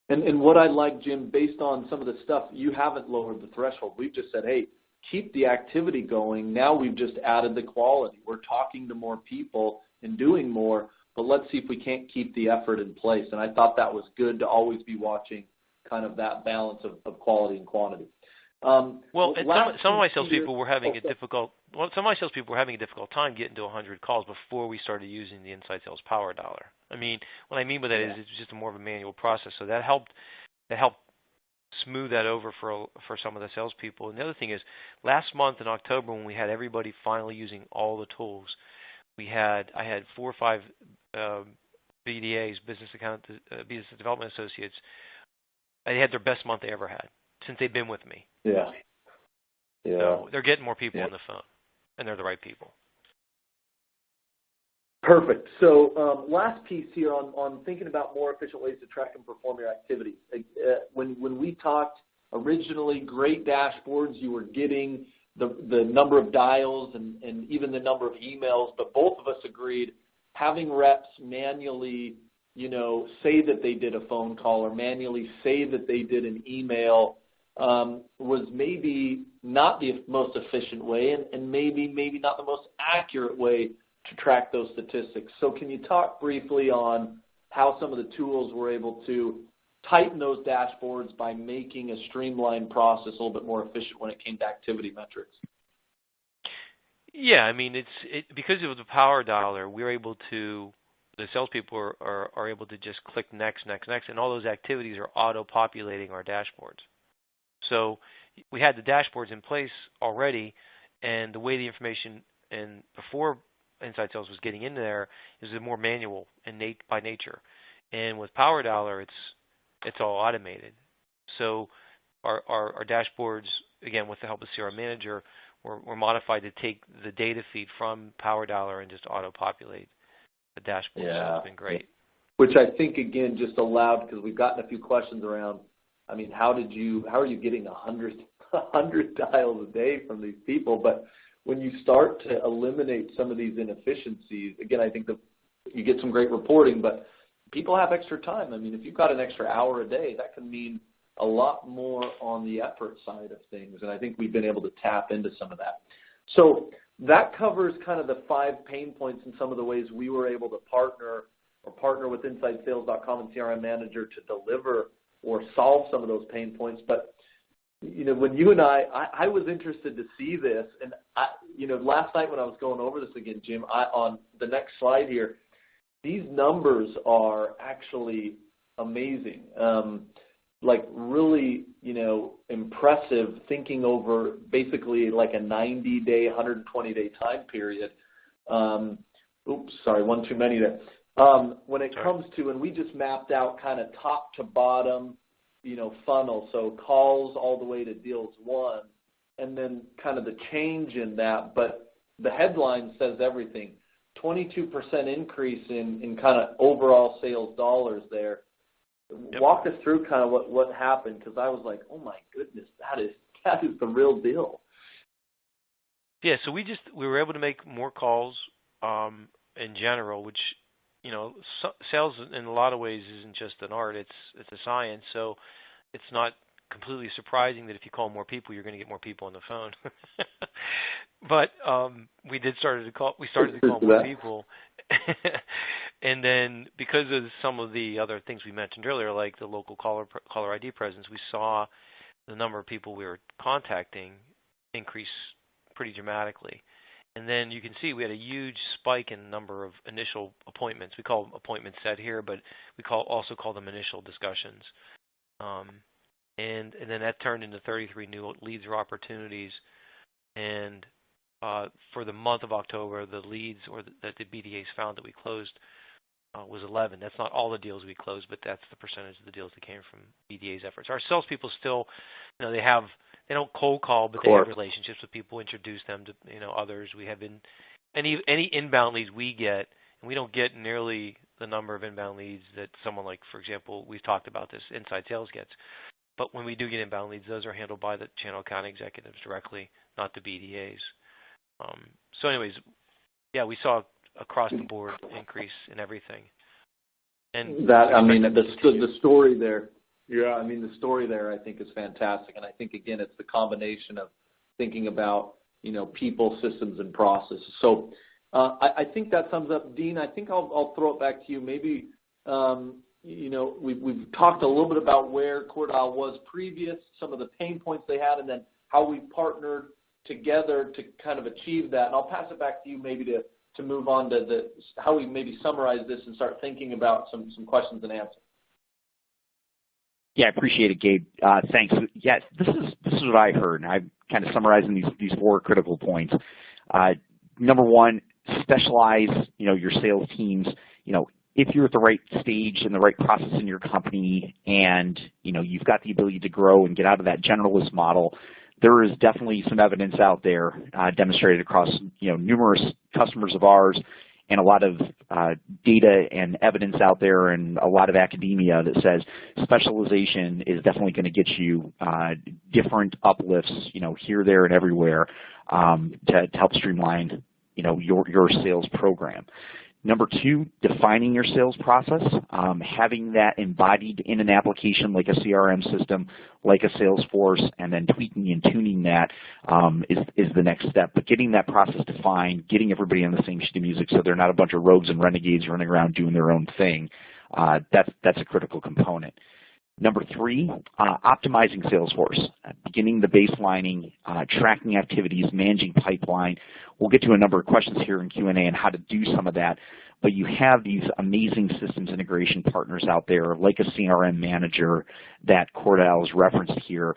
And what I like, Jim, based on some of the stuff, you haven't lowered the threshold. We've just said, hey, keep the activity going. Now we've just added the quality. We're talking to more people and doing more, but let's see if we can't keep the effort in place. And I thought that was good to always be watching kind of that balance of quality and quantity. Some of my salespeople were having a difficult. Well, some of my salespeople were having a difficult time getting to 100 calls before we started using the Inside Sales PowerDollar. I mean, what I mean by that is it's just more of a manual process. So that helped smooth that over for some of the salespeople. And the other thing is, last month in October, when we had everybody finally using all the tools, I had 4 or 5 BDAs, business development associates. They had their best month they ever had since they've been with me. Yeah. So they're getting more people on the phone, and they're the right people. Perfect. So last piece here on thinking about more efficient ways to track and perform your activities. When we talked originally, great dashboards, you were getting the number of dials and even the number of emails, but both of us agreed having reps manually, you know, say that they did a phone call or manually say that they did an email was maybe not the most efficient way and maybe not the most accurate way to track those statistics. So can you talk briefly on how some of the tools were able to tighten those dashboards by making a streamlined process a little bit more efficient when it came to activity metrics? Yeah, I mean, because of the PowerDollar, we're able to, the salespeople are able to just click next, and all those activities are auto-populating our dashboards. So we had the dashboards in place already, and the way the information and before Inside Sales was getting in there is more manual and by nature. And with PowerDollar, it's all automated. So our dashboards, again, with the help of CRM Manager, were modified to take the data feed from PowerDollar and just auto-populate the dashboard. Yeah. So it's been great. Which I think, again, just allowed, because we've gotten a few questions around, I mean, how are you getting 100 dials a day from these people? But when you start to eliminate some of these inefficiencies, again, I think that you get some great reporting, but people have extra time. I mean, if you've got an extra hour a day, that can mean a lot more on the effort side of things, and I think we've been able to tap into some of that. So that covers kind of the 5 pain points and some of the ways we were able to partner with InsideSales.com and CRM Manager to deliver or solve some of those pain points. But when you and I was interested to see this, and last night when I was going over this again, Jim, on the next slide here, these numbers are actually amazing. Like really, impressive, thinking over basically like a 90-day, 120-day time period. Oops, sorry, one too many there. When it comes to, and we just mapped out kind of top to bottom, funnel, so calls all the way to deals won, and then kind of the change in that. But the headline says everything. 22% increase in kind of overall sales dollars there. Yep. Walk us through kind of what happened, because I was like, oh my goodness, that is the real deal. Yeah, so we were able to make more calls in general, which sales in a lot of ways isn't just an art; it's a science. So it's not completely surprising that if you call more people, you're going to get more people on the phone. But we started to call more people, and then because of some of the other things we mentioned earlier, like the local caller ID presence, we saw the number of people we were contacting increase pretty dramatically. And then you can see we had a huge spike in the number of initial appointments. We call them appointments set here, but we also call them initial discussions. And then that turned into 33 new leads or opportunities. And for the month of October, the leads that the BDAs found that we closed was 11. That's not all the deals we closed, but that's the percentage of the deals that came from BDA's efforts. Our salespeople still, they don't cold call, but they have relationships with people, introduce them to others. We have any inbound leads we get, and we don't get nearly the number of inbound leads that someone like, for example, we've talked about this, inside sales gets. But when we do get inbound leads, those are handled by the channel account executives directly, not the BDAs. So anyways, yeah, we saw across the board increase in everything. And the story there. Yeah, the story there I think is fantastic, and I think again it's the combination of thinking about people, systems, and processes. So I think that sums up. Dean, I think I'll throw it back to you. Maybe we've talked a little bit about where CoreDial was previous, some of the pain points they had, and then how we partnered together to kind of achieve that. And I'll pass it back to you maybe to move on to how we maybe summarize this and start thinking about some questions and answers. Yeah, I appreciate it, Gabe. Thanks. Yeah, this is what I heard, and I'm kind of summarizing these 4 critical points. Number 1, specialize, your sales teams. If you're at the right stage and the right process in your company, and you've got the ability to grow and get out of that generalist model, there is definitely some evidence out there demonstrated across numerous customers of ours, and a lot of data and evidence out there, and a lot of academia that says specialization is definitely going to get you different uplifts, here, there, and everywhere to help streamline, your sales program. Number 2, defining your sales process, having that embodied in an application like a CRM system, like a Salesforce, and then tweaking and tuning that is the next step. But getting that process defined, getting everybody on the same sheet of music so they're not a bunch of rogues and renegades running around doing their own thing, that's a critical component. Number 3, optimizing Salesforce, beginning the baselining, tracking activities, managing pipeline. We'll get to a number of questions here in Q&A on how to do some of that, but you have these amazing systems integration partners out there, like a CRM Manager that CoreDial is referenced here.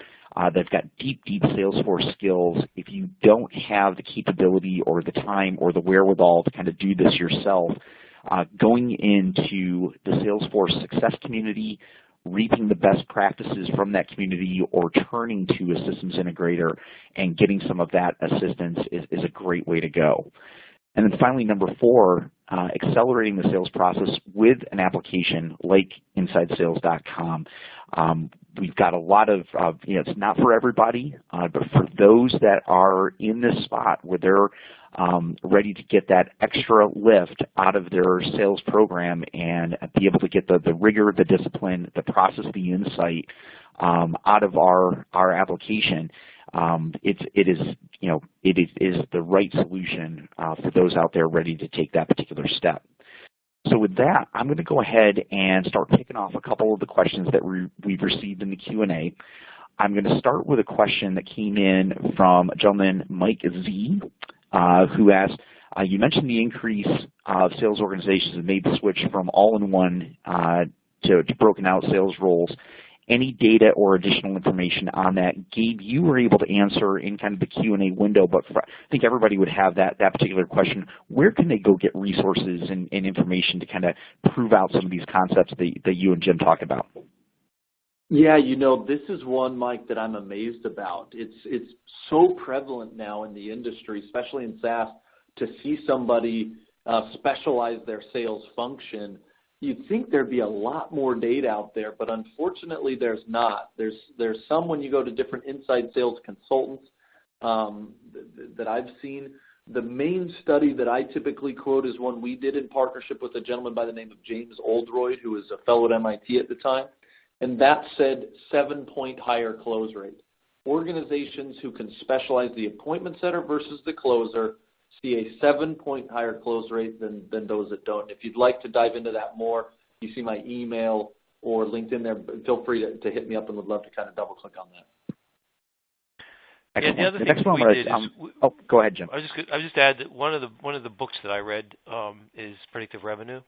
They've got deep Salesforce skills. If you don't have the capability or the time or the wherewithal to kind of do this yourself, going into the Salesforce success community, reaping the best practices from that community, or turning to a systems integrator and getting some of that assistance is a great way to go. And then finally, number 4, accelerating the sales process with an application like InsideSales.com. We've got a lot of, it's not for everybody, but for those that are in this spot where they're ready to get that extra lift out of their sales program and be able to get the rigor, the discipline, the process, the insight out of our application, it is the right solution for those out there ready to take that particular step. So with that, I'm going to go ahead and start picking off a couple of the questions that we've received in the Q&A. I'm going to start with a question that came in from a gentleman, Mike Z, who asked, you mentioned the increase of sales organizations that made the switch from all-in-one to broken out sales roles. Any data or additional information on that? Gabe, you were able to answer in kind of the Q&A window, but I think everybody would have that particular question. Where can they go get resources and information to kind of prove out some of these concepts that you and Jim talked about? Yeah, this is one, Mike, that I'm amazed about. It's so prevalent now in the industry, especially in SaaS, to see somebody specialize their sales function. You'd think there'd be a lot more data out there, but unfortunately there's not. There's some when you go to different inside sales consultants that I've seen. The main study that I typically quote is one we did in partnership with a gentleman by the name of James Oldroyd, who was a fellow at MIT at the time, and that said 7-point higher close rate. Organizations who can specialize the appointment setter versus the closer see a 7-point higher close rate than those that don't. If you'd like to dive into that more, you see my email or LinkedIn there. Feel free to hit me up, and would love to kind of double click on that. Excellent. Yeah, the other thing we did is go ahead, Jim. I was just add that one of the books that I read is Predictive Revenue.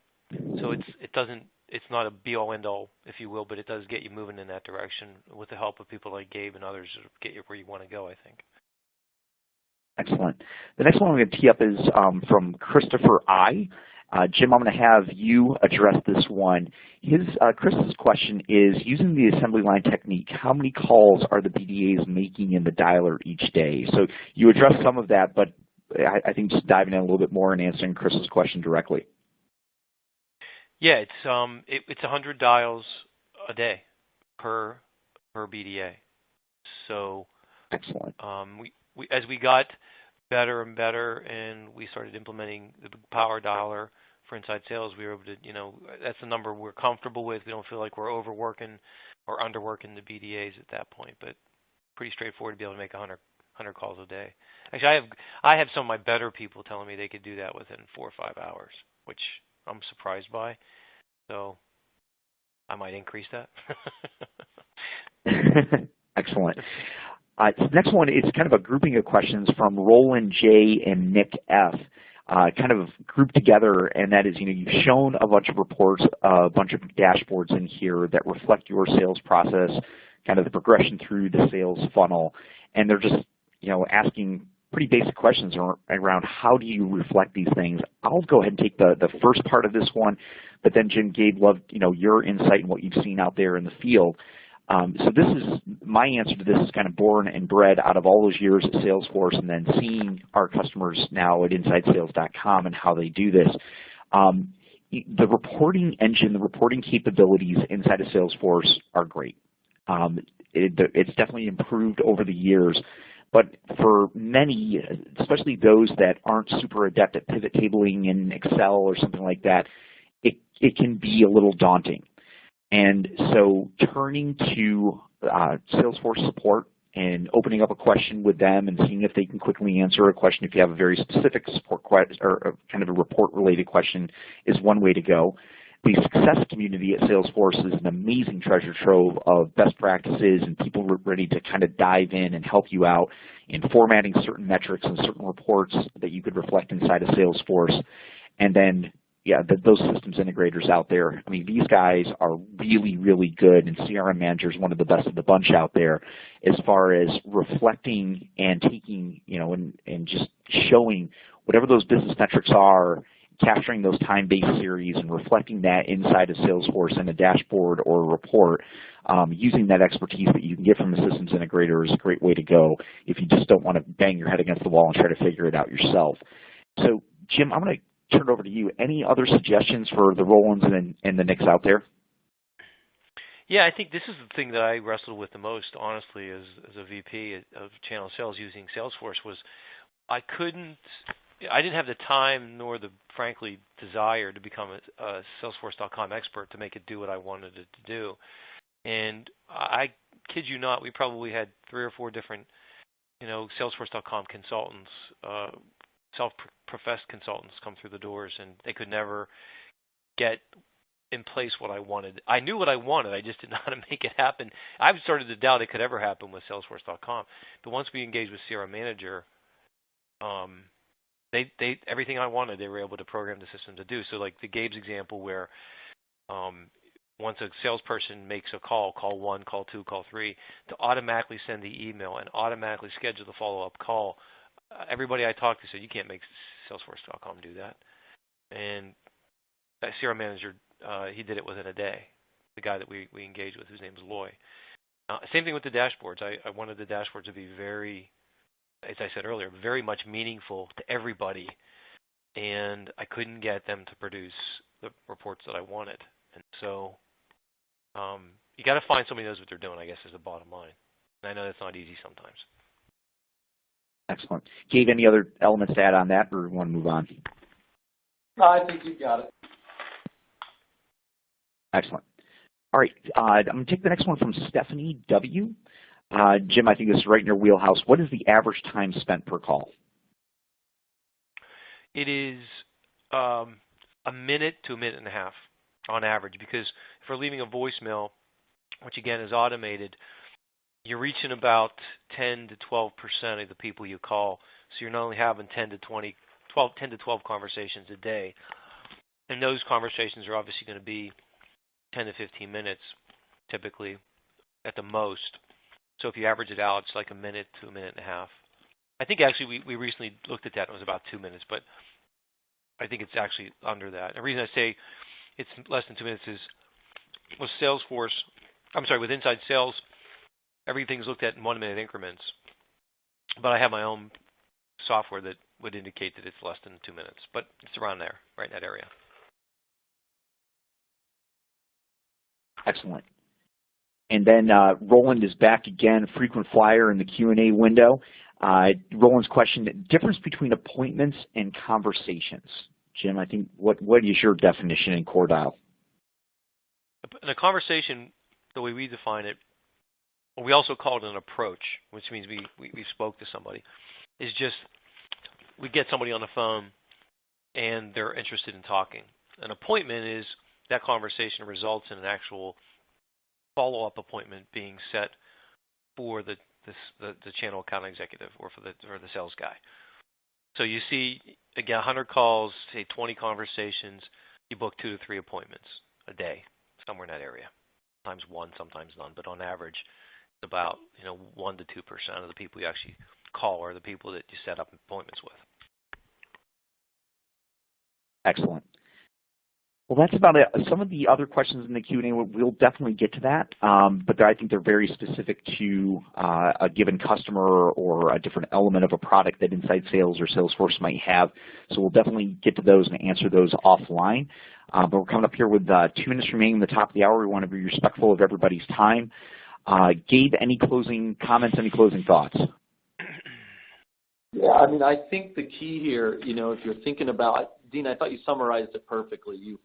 So it's not a be all end all, if you will, but it does get you moving in that direction with the help of people like Gabe and others to get you where you want to go, I think. Excellent. The next one I'm going to tee up is from Christopher I. Jim, I'm going to have you address this one. Chris's question is, using the assembly line technique, how many calls are the BDAs making in the dialer each day? So you addressed some of that, but I think just diving in a little bit more and answering Chris's question directly. Yeah, it's 100 dials a day per BDA. So excellent. We as we got better and better, and we started implementing the PowerDollar for inside sales, we were able to, that's a number we're comfortable with. We don't feel like we're overworking or underworking the BDAs at that point, but pretty straightforward to be able to make 100 calls a day. Actually, I have some of my better people telling me they could do that within 4 or 5 hours, which I'm surprised by. So I might increase that. Excellent. The next one is kind of a grouping of questions from Roland J. and Nick F. Kind of grouped together, and that is, you've shown a bunch of reports, a bunch of dashboards in here that reflect your sales process, kind of the progression through the sales funnel, and they're just, asking pretty basic questions around how do you reflect these things. I'll go ahead and take the first part of this one, but then Jim, Gabe, loved your insight and what you've seen out there in the field. So this is my answer to this is kind of born and bred out of all those years at Salesforce, and then seeing our customers now at InsideSales.com and how they do this. The reporting engine, the reporting capabilities inside of Salesforce are great. It's definitely improved over the years. But for many, especially those that aren't super adept at pivot tabling in Excel or something like that, it can be a little daunting. And so turning to Salesforce support and opening up a question with them and seeing if they can quickly answer a question if you have a very specific support question or kind of a report-related question is one way to go. The success community at Salesforce is an amazing treasure trove of best practices and people ready to kind of dive in and help you out in formatting certain metrics and certain reports that you could reflect inside of Salesforce. And then, yeah, those systems integrators out there, I mean, these guys are really, really good, and CRM Manager is one of the best of the bunch out there as far as reflecting and taking, and just showing whatever those business metrics are, capturing those time-based series and reflecting that inside of Salesforce in a dashboard or a report, using that expertise that you can get from the systems integrator is a great way to go if you just don't want to bang your head against the wall and try to figure it out yourself. So, Jim, I'm going to turn it over to you. Any other suggestions for the Rolands and the Nicks out there? Yeah, I think this is the thing that I wrestled with the most, honestly, as a VP of channel sales using Salesforce was I didn't have the time nor the, frankly, desire to become a Salesforce.com expert to make it do what I wanted it to do. And I kid you not, we probably had 3 or 4 different, Salesforce.com consultants, self-professed consultants come through the doors, and they could never get in place what I wanted. I knew what I wanted. I just didn't know how to make it happen. I've started to doubt it could ever happen with Salesforce.com. But once we engaged with CRM Manager, they everything I wanted, they were able to program the system to do. So like the Gabe's example where once a salesperson makes a call 1, call 2, call 3, to automatically send the email and automatically schedule the follow-up call. Everybody I talked to said, you can't make Salesforce.com do that. And that CRM Manager, he did it within a day, the guy that we engaged with, whose name is Loy. Same thing with the dashboards. I wanted the dashboards to be very, as I said earlier, very much meaningful to everybody, and I couldn't get them to produce the reports that I wanted. And so you got to find somebody who knows what they're doing, I guess, is the bottom line. And I know that's not easy sometimes. Excellent. Gabe, any other elements to add on that, or want to move on? No, I think you got it. Excellent. All right, I'm going to take the next one from Stephanie W. Jim, I think this is right in your wheelhouse. What is the average time spent per call? It is a minute to a minute and a half on average, because if we're leaving a voicemail, which again is automated, you're reaching about 10 to 12% of the people you call. So you're not only having 10 to 12 conversations a day, and those conversations are obviously going to be 10 to 15 minutes, typically, at the most. So if you average it out, it's like a minute to a minute and a half. I think actually we recently looked at that, and it was about 2 minutes, but I think it's actually under that. And the reason I say it's less than 2 minutes is with with inside sales, everything's looked at in 1 minute increments. But I have my own software that would indicate that it's less than 2 minutes, but it's around there, right in that area. Excellent. And then Roland is back again, frequent flyer in the Q&A window. Roland's question, the difference between appointments and conversations. Jim, I think, what is your definition in CoreDial? In a conversation, the way we define it, we also call it an approach, which means we spoke to somebody. Is just we get somebody on the phone and they're interested in talking. An appointment is that conversation results in an actual follow-up appointment being set for the channel account executive or for the sales guy. So you see, again, 100 calls, say 20 conversations, you book 2 to 3 appointments a day, somewhere in that area. Sometimes 1, sometimes none, but on average, it's about 1 to 2% of the people you actually call are the people that you set up appointments with. Excellent. Well, that's about it. Some of the other questions in the Q&A, we'll definitely get to that, but I think they're very specific to a given customer or a different element of a product that Inside Sales or Salesforce might have. So we'll definitely get to those and answer those offline. But we're coming up here with 2 minutes remaining at the top of the hour. We want to be respectful of everybody's time. Gabe, any closing comments, any closing thoughts? Yeah, I mean, I think the key here, if you're thinking about, Dean, I thought you summarized it perfectly.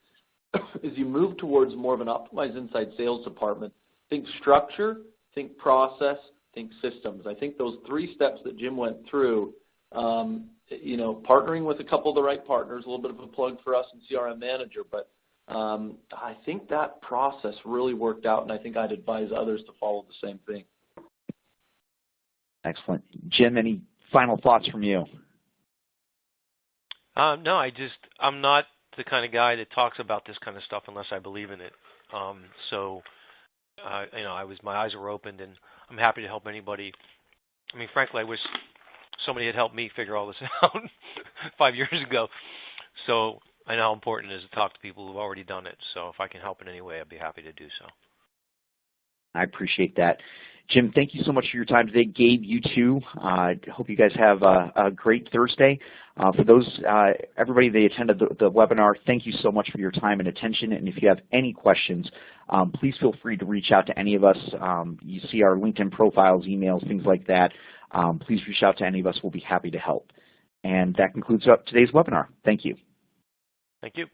As you move towards more of an optimized inside sales department, think structure, think process, think systems. I think those 3 steps that Jim went through, partnering with a couple of the right partners, a little bit of a plug for us in CRM Manager, but I think that process really worked out, and I think I'd advise others to follow the same thing. Excellent. Jim, any final thoughts from you? No, I'm not the kind of guy that talks about this kind of stuff unless I believe in it. My eyes were opened, and I'm happy to help anybody. I mean, frankly, I wish somebody had helped me figure all this out 5 years ago. So I know how important it is to talk to people who've already done it. So if I can help in any way, I'd be happy to do so. I appreciate that. Jim, thank you so much for your time today. Gabe, you too. Hope you guys have a great Thursday. For those, everybody that attended the webinar, thank you so much for your time and attention. And if you have any questions, please feel free to reach out to any of us. You see our LinkedIn profiles, emails, things like that. Please reach out to any of us. We'll be happy to help. And that concludes today's webinar. Thank you. Thank you.